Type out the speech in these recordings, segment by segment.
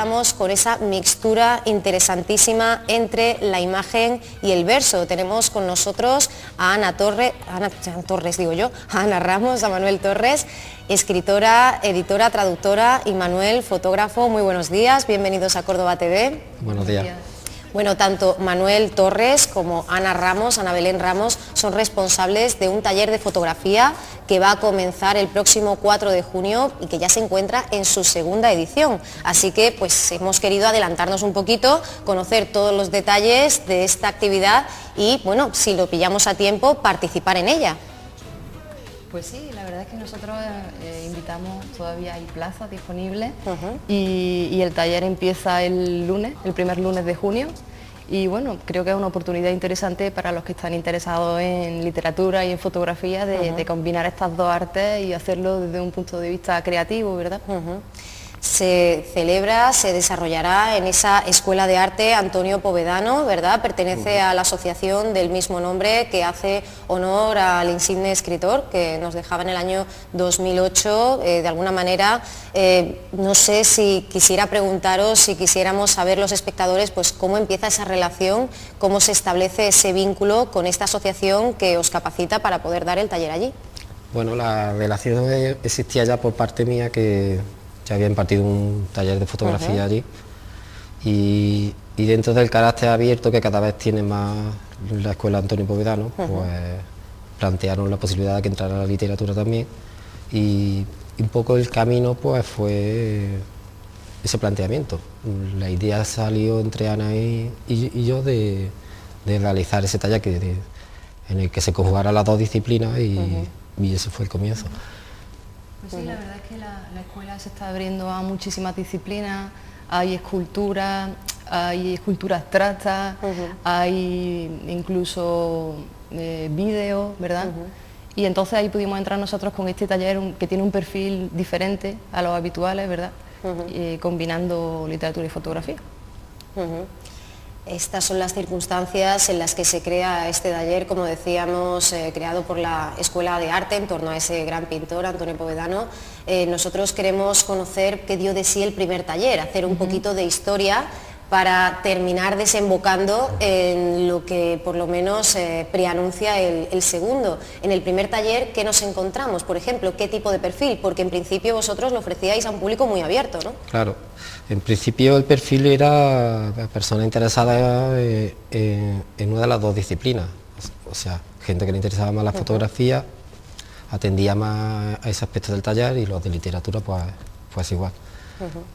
empezamos con esa mixtura interesantísima entre la imagen y el verso. Tenemos con nosotros a Ana Ramos, a Manuel Torres, escritora, editora, traductora, y Manuel, fotógrafo. Muy buenos días, bienvenidos a Córdoba TV. Buenos días. Bueno, tanto Manuel Torres como Ana Ramos, Ana Belén Ramos, son responsables de un taller de fotografía que va a comenzar el próximo 4 de junio y que ya se encuentra en su segunda edición. Así que pues hemos querido adelantarnos un poquito, conocer todos los detalles de esta actividad y, bueno, si lo pillamos a tiempo, participar en ella. Pues sí, la verdad es que nosotros invitamos, todavía hay plazas disponibles y el taller empieza el lunes, el primer lunes de junio, y bueno, creo que es una oportunidad interesante para los que están interesados en literatura y en fotografía de combinar estas dos artes y hacerlo desde un punto de vista creativo, ¿verdad? Se celebra, se desarrollará en esa Escuela de Arte Antonio Povedano, ¿verdad? Pertenece a la asociación del mismo nombre que hace honor al insigne escritor que nos dejaba en el año 2008. De alguna manera, no sé si quisiera preguntaros, si quisiéramos saber los espectadores, pues cómo empieza esa relación, cómo se establece ese vínculo con esta asociación que os capacita para poder dar el taller allí. Bueno, la relación existía ya por parte mía, que ya había impartido un taller de fotografía allí, y dentro del carácter abierto que cada vez tiene más la Escuela Antonio Povedano, pues plantearon la posibilidad de que entrara la literatura también, y un poco el camino pues fue ese planteamiento. La idea salió entre Ana y yo de realizar ese taller en el que se conjugaran las dos disciplinas, y ese fue el comienzo. Pues sí, la verdad es que la escuela se está abriendo a muchísimas disciplinas, hay escultura abstracta, hay incluso vídeo, ¿verdad? Y entonces ahí pudimos entrar nosotros con este taller que tiene un perfil diferente a los habituales, ¿verdad? Combinando literatura y fotografía. Estas son las circunstancias en las que se crea este taller, como decíamos, creado por la Escuela de Arte en torno a ese gran pintor, Antonio Povedano. Nosotros queremos conocer qué dio de sí el primer taller, hacer un poquito de historia para terminar desembocando en lo que por lo menos preanuncia el segundo. En el primer taller, ¿qué nos encontramos? Por ejemplo, ¿qué tipo de perfil? Porque en principio vosotros lo ofrecíais a un público muy abierto, ¿no? Claro, en principio el perfil era persona interesada en una de las dos disciplinas, o sea, gente que le interesaba más la fotografía, atendía más a ese aspecto del taller, y los de literatura pues igual.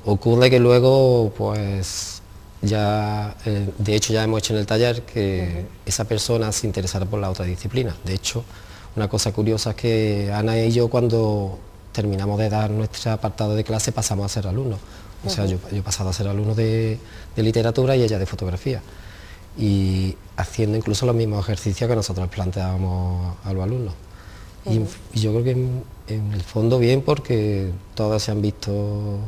Ocurre que luego pues ya, de hecho ya hemos hecho en el taller que esa persona se interesara por la otra disciplina. De hecho, una cosa curiosa es que Ana y yo, cuando terminamos de dar nuestro apartado de clase, pasamos a ser alumnos. O sea, yo he pasado a ser alumno de literatura y ella de fotografía, y haciendo incluso los mismos ejercicios que nosotros planteábamos a los alumnos. Y yo creo que en el fondo bien, porque todos se han visto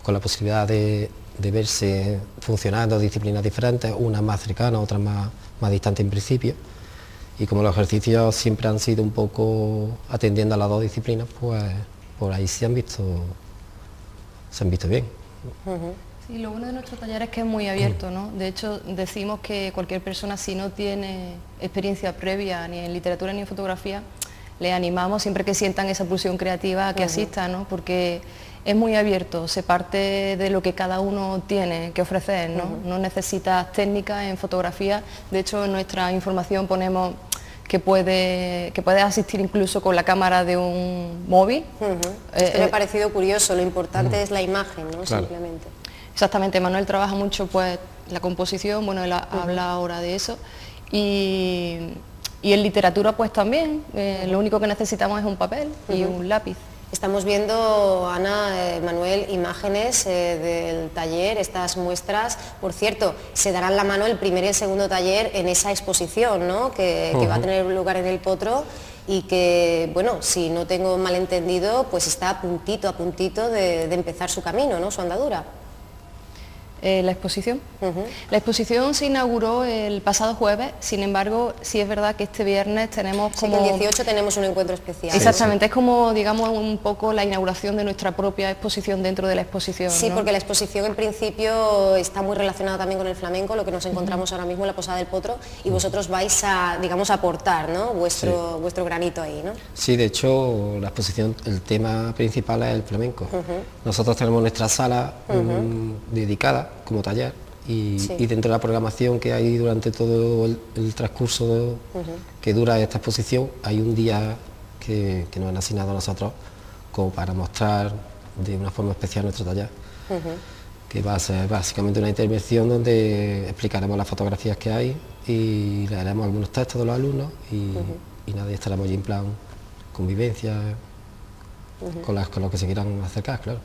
con la posibilidad de verse funcionando disciplinas diferentes, unas más cercanas, otras más distantes en principio, y como los ejercicios siempre han sido un poco atendiendo a las dos disciplinas, pues por ahí se han visto bien. Sí, lo bueno de nuestro taller es que es muy abierto, ¿no? De hecho, decimos que cualquier persona, si no tiene experiencia previa ni en literatura ni en fotografía, le animamos, siempre que sientan esa pulsión creativa, a que asistan, ¿no? Porque es muy abierto, se parte de lo que cada uno tiene que ofrecer, ¿no? No necesitas técnica en fotografía. De hecho, en nuestra información ponemos que puedes asistir incluso con la cámara de un móvil. Esto me ha parecido curioso, lo importante es la imagen, ¿no? Claro. Simplemente. Exactamente, Manuel trabaja mucho pues la composición, bueno, él habla ahora de eso, y en literatura pues también, lo único que necesitamos es un papel y un lápiz. Estamos viendo, Ana, Manuel, imágenes del taller, estas muestras. Por cierto, se darán la mano el primer y el segundo taller en esa exposición, ¿no? que va a tener lugar en el Potro, y que, bueno, si no tengo malentendido, pues está a puntito de empezar su camino, ¿no? Su andadura. La exposición. La exposición se inauguró el pasado jueves, sin embargo, sí es verdad que este viernes tenemos Sí, como... que el 18 tenemos un encuentro especial. Exactamente, es como, digamos, un poco la inauguración de nuestra propia exposición dentro de la exposición. Sí, ¿no? porque la exposición en principio está muy relacionada también con el flamenco, lo que nos encontramos ahora mismo en la Posada del Potro, y vosotros vais a, digamos, aportar, ¿no?, vuestro granito ahí, ¿no? Sí, de hecho, la exposición, el tema principal es el flamenco. Nosotros tenemos nuestra sala dedicada como taller y dentro de la programación que hay durante todo el transcurso que dura esta exposición, hay un día que nos han asignado a nosotros como para mostrar de una forma especial nuestro taller, que va a ser básicamente una intervención donde explicaremos las fotografías que hay y leeremos algunos textos de los alumnos y nada, y estaremos allí en plan convivencia con los que se quieran acercar, claro.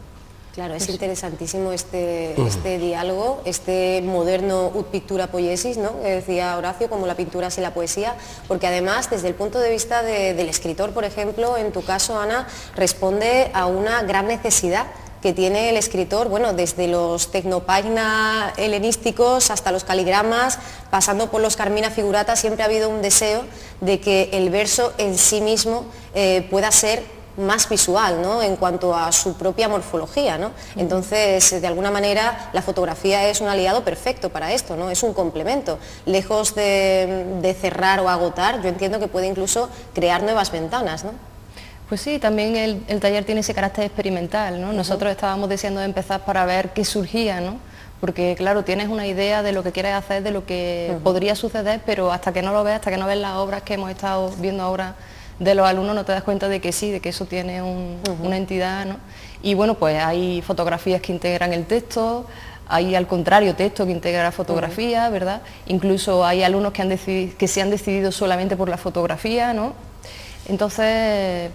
Claro, es interesantísimo este diálogo, este moderno ut pictura poiesis, ¿no?, que decía Horacio, como la pintura sin la poesía, porque además, desde el punto de vista del escritor, por ejemplo, en tu caso, Ana, responde a una gran necesidad que tiene el escritor, bueno, desde los tecnopagina helenísticos hasta los caligramas, pasando por los Carmina Figurata, siempre ha habido un deseo de que el verso en sí mismo pueda ser más visual, ¿no?, en cuanto a su propia morfología, ¿no? Entonces, de alguna manera, la fotografía es un aliado perfecto para esto, ¿no? Es un complemento. Lejos de cerrar o agotar, yo entiendo que puede incluso crear nuevas ventanas, ¿no? Pues sí, también el taller tiene ese carácter experimental, ¿no? Nosotros estábamos deseando empezar para ver qué surgía, ¿no? Porque claro, tienes una idea de lo que quieres hacer, de lo que podría suceder, pero hasta que no lo ves, hasta que no ves las obras que hemos estado viendo ahora de los alumnos, no te das cuenta de que sí, de que eso tiene una entidad, ¿no? Y bueno, pues hay fotografías que integran el texto, hay al contrario texto que integra la fotografía, ¿verdad? Incluso hay alumnos que se han decidido solamente por la fotografía, ¿no? Entonces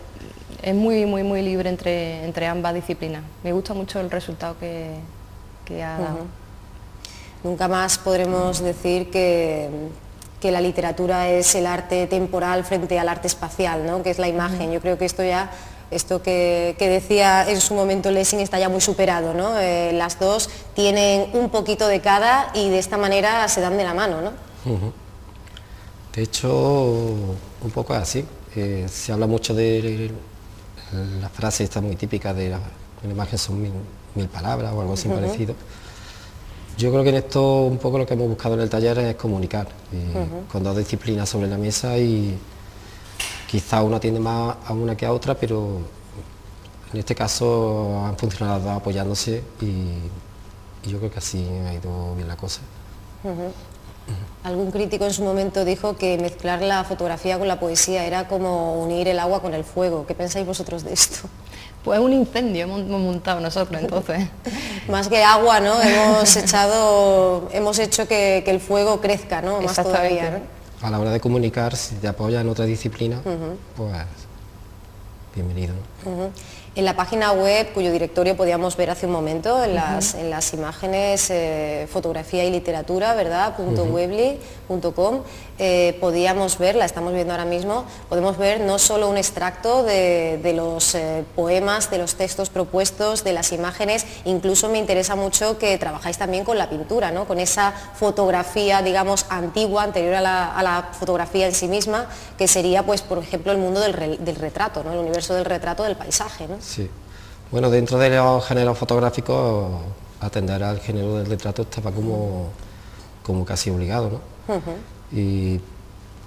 es muy libre entre ambas disciplinas. Me gusta mucho el resultado que ha dado. Nunca más podremos decir que la literatura es el arte temporal frente al arte espacial, ¿no?, que es la imagen. Yo creo que esto que decía en su momento Lessing está ya muy superado, ¿no? Las dos tienen un poquito de cada y de esta manera se dan de la mano, ¿no? De hecho, un poco así. Se habla mucho de la frase esta muy típica de la imagen son mil palabras o algo así parecido. Yo creo que en esto un poco lo que hemos buscado en el taller es comunicar, con dos disciplinas sobre la mesa, y quizá una tiende más a una que a otra, pero en este caso han funcionado las dos apoyándose y yo creo que así ha ido bien la cosa. Algún crítico en su momento dijo que mezclar la fotografía con la poesía era como unir el agua con el fuego. ¿Qué pensáis vosotros de esto? Pues un incendio hemos montado nosotros, entonces. Más que agua, ¿no? Hemos hecho que el fuego crezca, ¿no?, más todavía, ¿no? A la hora de comunicar, si te apoyas en otra disciplina, pues bienvenido, ¿no? En la página web, cuyo directorio podíamos ver hace un momento, en las imágenes, fotografía y literatura, ¿verdad?, .weebly.com, podíamos ver, la estamos viendo ahora mismo, podemos ver no solo un extracto de los poemas, de los textos propuestos, de las imágenes, incluso me interesa mucho que trabajáis también con la pintura, ¿no?, con esa fotografía, digamos, antigua, anterior a la fotografía en sí misma, que sería, pues, por ejemplo, el mundo del retrato, ¿no?, el universo del retrato, del paisaje, ¿no? Sí. Bueno, dentro de los géneros fotográficos, atender al género del retrato estaba como casi obligado, ¿no? Y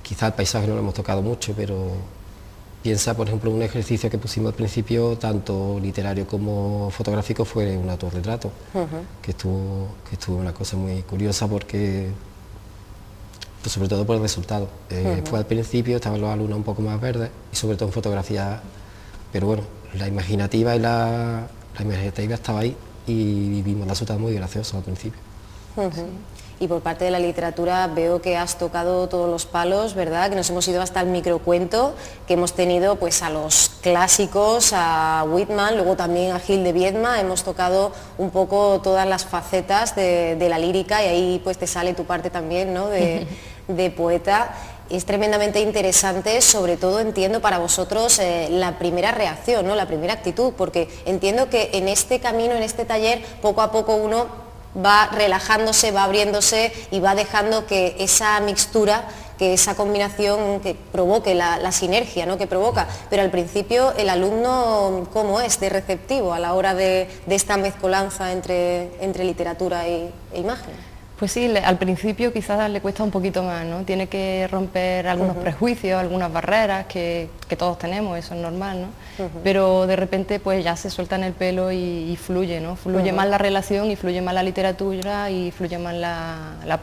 quizá el paisaje no lo hemos tocado mucho, pero piensa, por ejemplo, un ejercicio que pusimos al principio, tanto literario como fotográfico, fue un autorretrato, que estuvo una cosa muy curiosa porque, pues sobre todo por el resultado. Fue al principio, estaban los alumnos un poco más verdes y sobre todo en fotografía, pero bueno, la imaginativa estaba ahí y vimos el resultado muy gracioso al principio. Y por parte de la literatura veo que has tocado todos los palos, ¿verdad?, que nos hemos ido hasta el microcuento, que hemos tenido pues a los clásicos, a Whitman, luego también a Gil de Viedma, hemos tocado un poco todas las facetas de la lírica, y ahí pues te sale tu parte también, ¿no?, de poeta. Es tremendamente interesante, sobre todo entiendo para vosotros la primera reacción, ¿no?, la primera actitud, porque entiendo que en este camino, en este taller, poco a poco uno va relajándose, va abriéndose y va dejando que esa mixtura, que esa combinación que provoque la sinergia, ¿no?, que provoca. Pero al principio el alumno, ¿cómo es de receptivo a la hora de esta mezcolanza entre literatura e imagen? Pues sí, al principio quizás le cuesta un poquito más, ¿no? Tiene que romper algunos prejuicios, algunas barreras que todos tenemos, eso es normal, ¿no? Pero de repente pues ya se suelta en el pelo y fluye, ¿no? Fluye más la relación y fluye más la literatura y fluye más la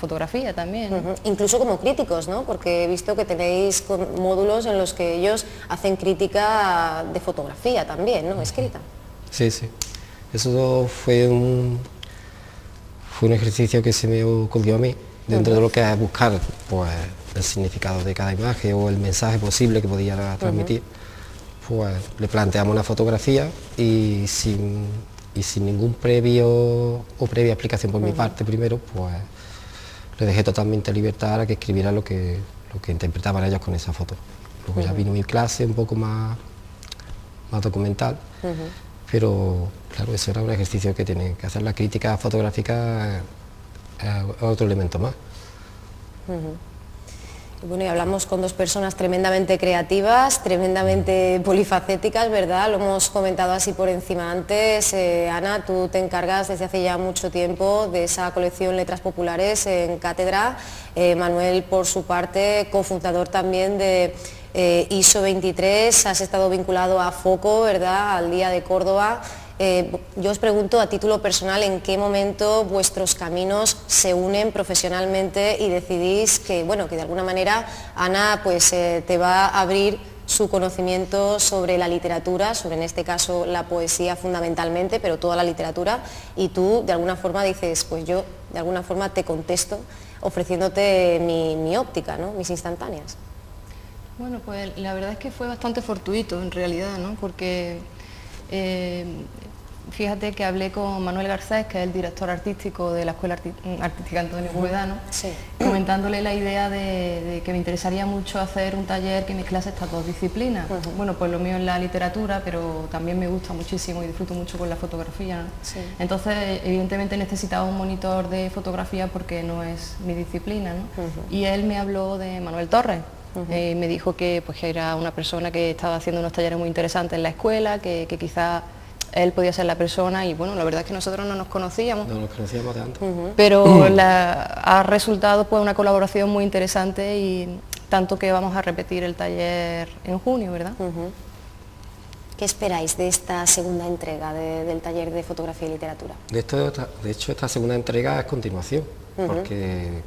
fotografía también, ¿no? Incluso como críticos, ¿no? Porque he visto que tenéis módulos en los que ellos hacen crítica de fotografía también, ¿no?, escrita. Sí, sí. Eso fue un ejercicio que se me ocurrió a mí, dentro de lo que es buscar pues, el significado de cada imagen o el mensaje posible que podía transmitir. Pues le planteamos una fotografía y sin ningún previa explicación por mi parte primero, pues le dejé totalmente libertad a que escribiera lo que interpretaban ellos con esa foto. Luego ya vino mi clase un poco más documental. Pero claro, eso era un ejercicio que tiene que hacer. La crítica fotográfica es otro elemento más. Bueno, y hablamos con dos personas tremendamente creativas, tremendamente polifacéticas, ¿verdad? Lo hemos comentado así por encima antes. Ana, tú te encargas desde hace ya mucho tiempo de esa colección Letras Populares en Cátedra. Manuel, por su parte, cofundador también de ISO 23, has estado vinculado a FOCO, ¿verdad?, al Día de Córdoba. Yo os pregunto a título personal, ¿en qué momento vuestros caminos se unen profesionalmente y decidís que, bueno, que de alguna manera Ana pues te va a abrir su conocimiento sobre la literatura, sobre en este caso la poesía fundamentalmente, pero toda la literatura, y tú de alguna forma dices, pues yo de alguna forma te contesto ofreciéndote mi óptica, ¿no?, mis instantáneas? Bueno, pues la verdad es que fue bastante fortuito en realidad, ¿no? Porque fíjate que hablé con Manuel Garcés, que es el director artístico de la Escuela Artística Antonio Povedano, comentándole la idea de que me interesaría mucho hacer un taller que mezclase estas dos disciplinas. Bueno, pues lo mío es la literatura, pero también me gusta muchísimo y disfruto mucho con la fotografía, ¿no? Entonces, evidentemente necesitaba un monitor de fotografía porque no es mi disciplina, ¿no? Y él me habló de Manuel Torres. Me dijo que, pues, que era una persona que estaba haciendo unos talleres muy interesantes en la escuela, que quizá él podía ser la persona, y bueno, la verdad es que nosotros no nos conocíamos. No nos conocíamos de antes. Pero ha resultado pues una colaboración muy interesante, y tanto que vamos a repetir el taller en junio, ¿verdad? ¿Qué esperáis de esta segunda entrega del taller de fotografía y literatura? De hecho, esta segunda entrega es continuación, porque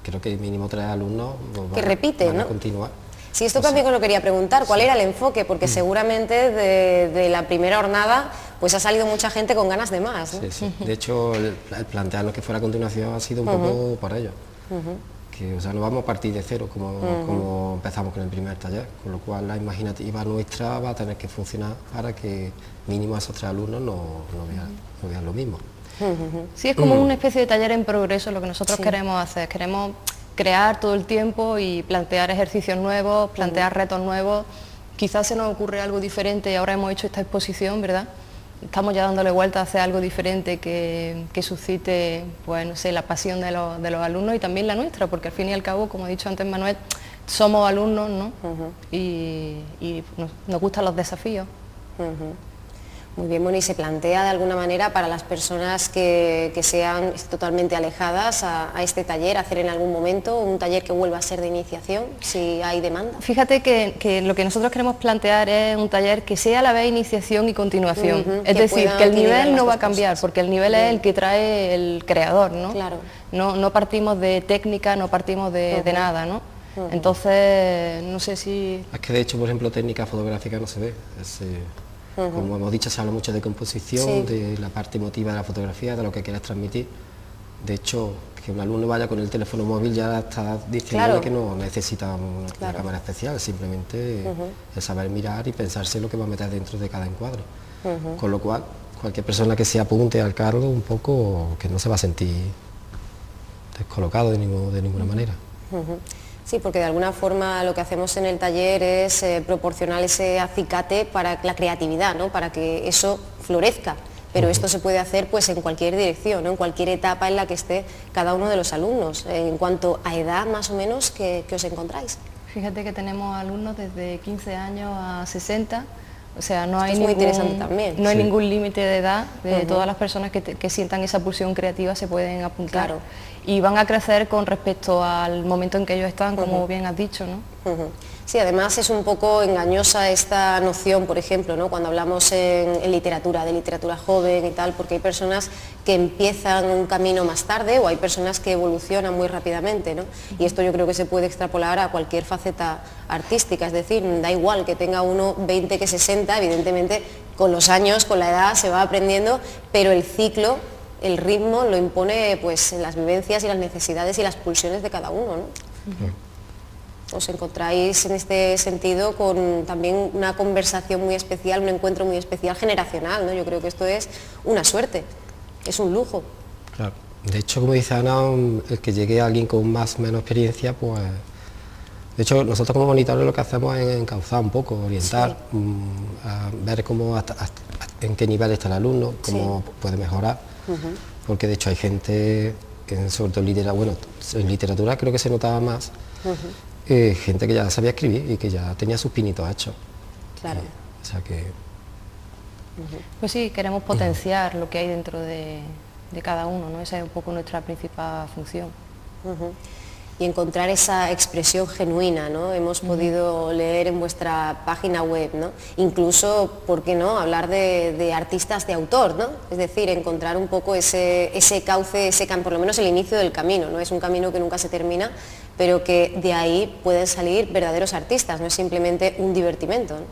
creo que mínimo 3 alumnos que repiten, van a ¿no?, continuar. Sí, esto también os lo quería preguntar, ¿cuál era el enfoque? Porque seguramente de la primera jornada pues ha salido mucha gente con ganas de más, ¿no? Sí. De hecho, el plantearnos que fuera a continuación ha sido un poco por ello. Que, o sea, no vamos a partir de cero como empezamos con el primer taller, con lo cual la imaginativa nuestra va a tener que funcionar para que mínimo esos 3 alumnos no vean lo mismo. Sí, es como una especie de taller en progreso lo que nosotros queremos hacer. Queremos crear todo el tiempo y plantear ejercicios nuevos, plantear retos nuevos. Quizás se nos ocurre algo diferente y ahora hemos hecho esta exposición, ¿verdad? Estamos ya dándole vuelta a hacer algo diferente que suscite, pues no sé, la pasión de los alumnos y también la nuestra, porque al fin y al cabo, como ha dicho antes Manuel, somos alumnos, ¿no? Y nos gustan los desafíos. Muy bien, bueno, y se plantea de alguna manera para las personas que sean totalmente alejadas a este taller, hacer en algún momento un taller que vuelva a ser de iniciación, si hay demanda. Fíjate que lo que nosotros queremos plantear es un taller que sea a la vez iniciación y continuación. Es decir, que el nivel no va a cambiar, porque el nivel es el que trae el creador, ¿no? Claro. No partimos de técnica, no partimos de nada, ¿no? Entonces, no sé si... Es que de hecho, por ejemplo, técnica fotográfica no se ve. Como hemos dicho, se habla mucho de composición, de la parte emotiva de la fotografía, de lo que quieres transmitir. De hecho, que un alumno vaya con el teléfono móvil ya está diciendo que no necesita una cámara especial, simplemente es saber mirar y pensarse lo que va a meter dentro de cada encuadre. Con lo cual, cualquier persona que se apunte al cargo un poco, que no se va a sentir descolocado de ninguna manera. Sí, porque de alguna forma lo que hacemos en el taller es proporcionar ese acicate para la creatividad, ¿no?, para que eso florezca pero esto se puede hacer pues en cualquier dirección, ¿no? En cualquier etapa en la que esté cada uno de los alumnos. En cuanto a edad, más o menos, ¿qué os encontráis? Fíjate que tenemos alumnos desde 15 años a 60, o sea, no Esto hay es muy interesante también. no hay Sí. ningún límite de edad, de todas las personas que sientan esa pulsión creativa se pueden apuntar. Claro. Y van a crecer con respecto al momento en que ellos están, como bien has dicho, ¿no? Ujú. Sí, además es un poco engañosa esta noción, por ejemplo, ¿no? Cuando hablamos en literatura, de literatura joven y tal, porque hay personas que empiezan un camino más tarde o hay personas que evolucionan muy rápidamente, ¿no? Y esto yo creo que se puede extrapolar a cualquier faceta artística, es decir, da igual que tenga uno 20 que 60, evidentemente con los años, con la edad se va aprendiendo, pero el ciclo, el ritmo lo impone pues las vivencias y las necesidades y las pulsiones de cada uno, ¿no? Os encontráis en este sentido con también una conversación muy especial, un encuentro muy especial generacional, ¿no? Yo creo que esto es una suerte, es un lujo. Claro. De hecho, como dice Ana, el que llegue alguien con más o menos experiencia, pues... De hecho, nosotros como monitores lo que hacemos es encauzar un poco, orientar, a ver cómo en qué nivel está el alumno, cómo puede mejorar, porque de hecho hay gente, sobre todo en literatura creo que se notaba más, gente que ya sabía escribir y que ya tenía sus pinitos hechos. Claro. O sea que... Pues sí, queremos potenciar lo que hay dentro de cada uno, ¿no? Esa es un poco nuestra principal función. Y encontrar esa expresión genuina, ¿no? Hemos podido leer en vuestra página web, ¿no? Incluso, ¿por qué no?, hablar de artistas de autor, ¿no? Es decir, encontrar un poco ese cauce, por lo menos el inicio del camino, ¿no? Es un camino que nunca se termina, pero que de ahí pueden salir verdaderos artistas, no es simplemente un divertimento, ¿no?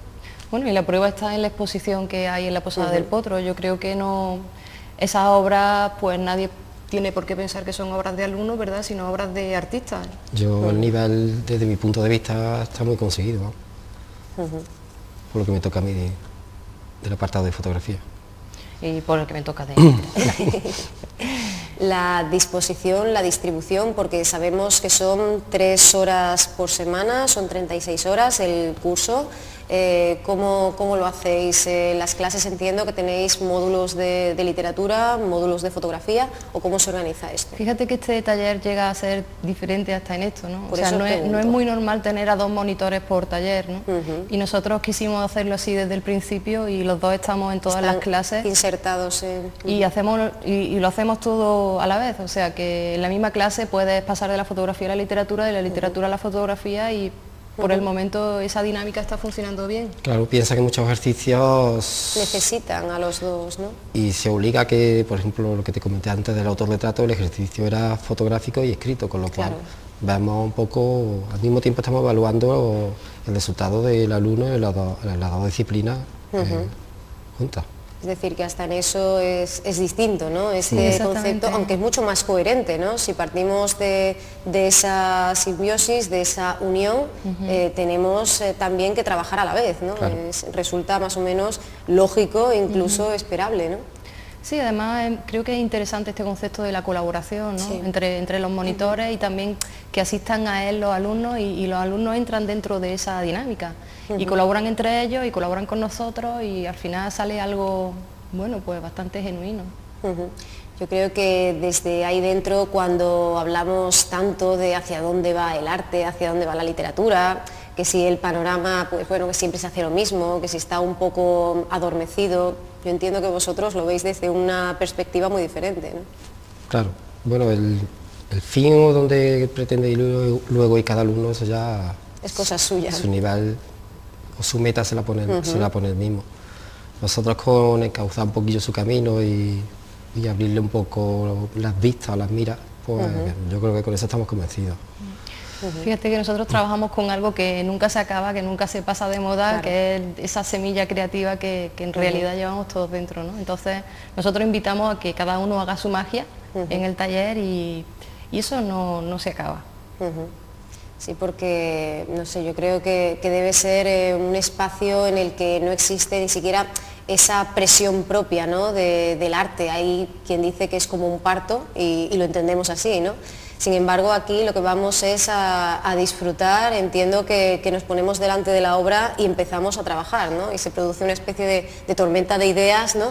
Bueno, y la prueba está en la exposición que hay en la Posada del Potro. Yo creo que no, esas obras, pues nadie tiene por qué pensar que son obras de alumnos, ¿verdad?, sino obras de artistas. Yo el nivel, desde mi punto de vista, está muy conseguido, ¿no? Por lo que me toca a mí del apartado de fotografía. Y por el que me toca de... La disposición, la distribución, porque sabemos que son 3 horas por semana, son 36 horas el curso. ¿Cómo lo hacéis? Las clases, entiendo que tenéis módulos de literatura, módulos de fotografía, ¿o cómo se organiza esto? Fíjate que este taller llega a ser diferente hasta en esto, ¿no? Por O sea, eso no pregunto. es muy normal tener a 2 monitores por taller, ¿no? Y nosotros quisimos hacerlo así desde el principio y los 2 estamos en todas Están las clases insertados en... y lo hacemos todo a la vez, o sea que en la misma clase puedes pasar de la fotografía a la literatura, de la literatura a la fotografía, y por el momento esa dinámica está funcionando bien. Claro, piensa que muchos ejercicios... Necesitan a los dos, ¿no? Y se obliga a que, por ejemplo, lo que te comenté antes del autorretrato, el ejercicio era fotográfico y escrito, con lo cual Claro. vemos un poco, al mismo tiempo estamos evaluando el resultado del alumno en las dos disciplinas juntas. Es decir, que hasta en eso es distinto, ¿no? Este Exactamente. concepto, aunque es mucho más coherente, ¿no? Si partimos de esa simbiosis, de esa unión, tenemos también que trabajar a la vez, ¿no? Claro. Resulta más o menos lógico e incluso esperable, ¿no? Sí, además creo que es interesante este concepto de la colaboración, ¿no? Sí. entre los monitores y también que asistan a él los alumnos y los alumnos entran dentro de esa dinámica y colaboran entre ellos y colaboran con nosotros y al final sale algo, bueno, pues bastante genuino. Yo creo que desde ahí dentro, cuando hablamos tanto de hacia dónde va el arte, hacia dónde va la literatura, que si el panorama, pues bueno, que siempre se hace lo mismo, que si está un poco adormecido, yo entiendo que vosotros lo veis desde una perspectiva muy diferente, ¿no? Claro, bueno, el fin o donde pretende ir luego y cada alumno, eso ya... Es cosa suya. Su nivel o su meta se la pone el mismo. Nosotros con encauzar un poquillo su camino y abrirle un poco las vistas, las miras, pues yo creo que con eso estamos convencidos. Fíjate que nosotros trabajamos con algo que nunca se acaba, que nunca se pasa de moda, Claro. que es esa semilla creativa que en realidad llevamos todos dentro, ¿no? Entonces nosotros invitamos a que cada uno haga su magia en el taller y eso no se acaba. Sí, porque, no sé, yo creo que debe ser un espacio en el que no existe ni siquiera esa presión propia, ¿no?, del arte. Hay quien dice que es como un parto y lo entendemos así, ¿no? Sin embargo, aquí lo que vamos es a disfrutar, entiendo que nos ponemos delante de la obra y empezamos a trabajar, ¿no? Y se produce una especie de tormenta de ideas, ¿no?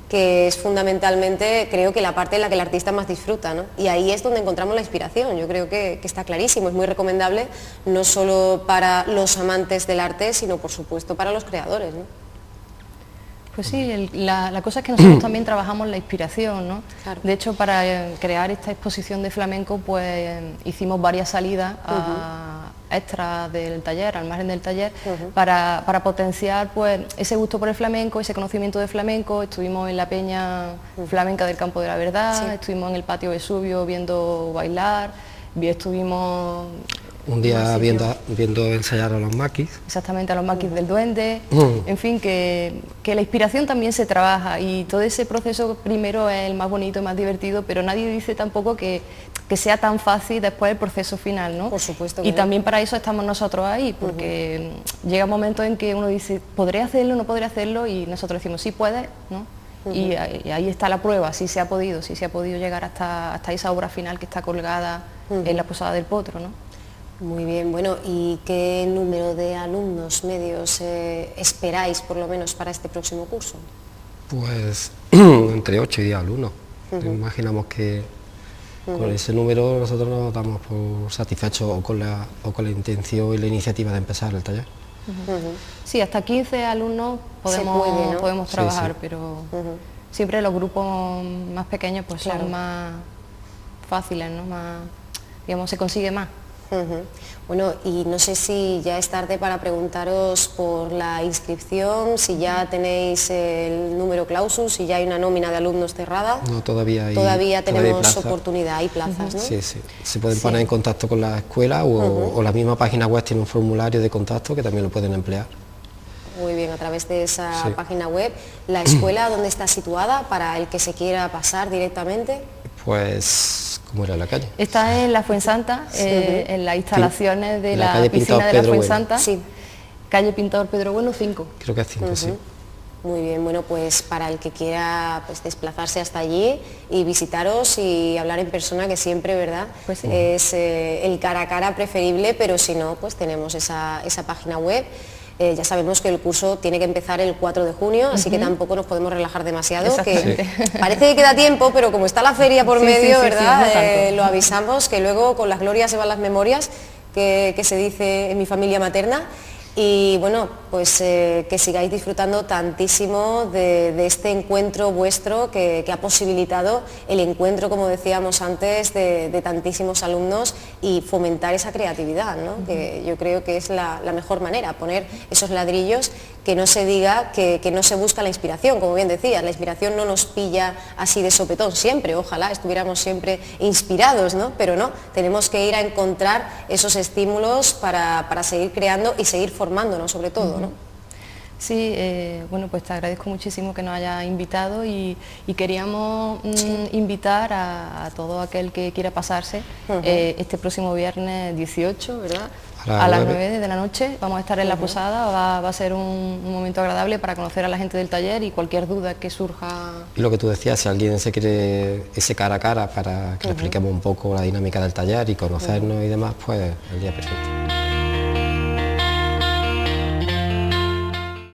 Que es fundamentalmente, creo que la parte en la que el artista más disfruta, ¿no? Y ahí es donde encontramos la inspiración. Yo creo que está clarísimo, es muy recomendable, no solo para los amantes del arte, sino por supuesto para los creadores, ¿no? Pues sí, la cosa es que nosotros también trabajamos la inspiración, ¿no? Claro. De hecho, para crear esta exposición de flamenco, pues hicimos varias salidas a extras del taller, al margen del taller, para potenciar pues ese gusto por el flamenco, ese conocimiento de flamenco. Estuvimos en la peña flamenca del Campo de la Verdad, estuvimos en el patio Vesubio viendo bailar, estuvimos un día viendo ensayar a los maquis. Exactamente, a los maquis del duende, en fin, que la inspiración también se trabaja y todo ese proceso primero es el más bonito, el más divertido, pero nadie dice tampoco que sea tan fácil después el proceso final, ¿no? Por supuesto que y no. también para eso estamos nosotros ahí, porque llega un momento en que uno dice, ¿podré hacerlo, no podré hacerlo? Y nosotros decimos, sí puedes, ¿no? Y ahí está la prueba, si se ha podido llegar hasta esa obra final que está colgada en la Posada del Potro, ¿no? Muy bien, bueno, ¿y qué número de alumnos medios esperáis por lo menos para este próximo curso? Pues entre 8 y 10 alumnos. Imaginamos que con ese número nosotros nos damos por satisfechos o con la intención y la iniciativa de empezar el taller. Sí, hasta 15 alumnos podemos, puede, ¿no? podemos Sí, trabajar, sí. pero siempre los grupos más pequeños pues Claro. son más fáciles, ¿no? Más, digamos, se consigue más. Bueno, y no sé si ya es tarde para preguntaros por la inscripción, si ya tenéis el número clausus, si ya hay una nómina de alumnos cerrada. No, todavía hay tenemos plaza. oportunidad, hay plazas, ¿no? Sí, sí. Se pueden poner en contacto con la escuela o la misma página web tiene un formulario de contacto que también lo pueden emplear. Muy bien, a través de esa Sí. página web. ¿La escuela dónde está situada para el que se quiera pasar directamente? Pues, ¿cómo era la calle? Está en la Fuensanta, en las instalaciones de La la calle piscina Pintor de la Pedro Bueno. Fuensanta, Sí. calle Pintor Pedro Bueno 5. Creo que es 5, sí. Muy bien, bueno, pues para el que quiera pues, desplazarse hasta allí y visitaros y hablar en persona, que siempre, ¿verdad? Pues sí. Es el cara a cara preferible, pero si no, pues tenemos esa página web. Ya sabemos que el curso tiene que empezar el 4 de junio, así que tampoco nos podemos relajar demasiado, que Exactamente. parece que queda tiempo, pero como está la feria por Sí, medio, sí, sí, ¿verdad? sí, no tanto. Lo avisamos, que luego con las glorias se van las memorias, que se dice en mi familia materna. Y bueno, pues que sigáis disfrutando tantísimo de este encuentro vuestro que ha posibilitado el encuentro, como decíamos antes, de tantísimos alumnos y fomentar esa creatividad, ¿no? Que yo creo que es la mejor manera, poner esos ladrillos, que no se diga que no se busca la inspiración, como bien decías, la inspiración no nos pilla así de sopetón siempre, ojalá estuviéramos siempre inspirados, ¿no? Pero no, tenemos que ir a encontrar esos estímulos para seguir creando y seguir formándonos sobre todo, ¿no? Sí, bueno, pues te agradezco muchísimo que nos hayas invitado y queríamos invitar a todo aquel que quiera pasarse este próximo viernes 18, ¿verdad? A las 9 de la noche vamos a estar en la posada, va a ser un momento agradable para conocer a la gente del taller y cualquier duda que surja. Y lo que tú decías, si alguien se quiere ese cara a cara para que le expliquemos un poco la dinámica del taller y conocernos y demás, pues el día perfecto.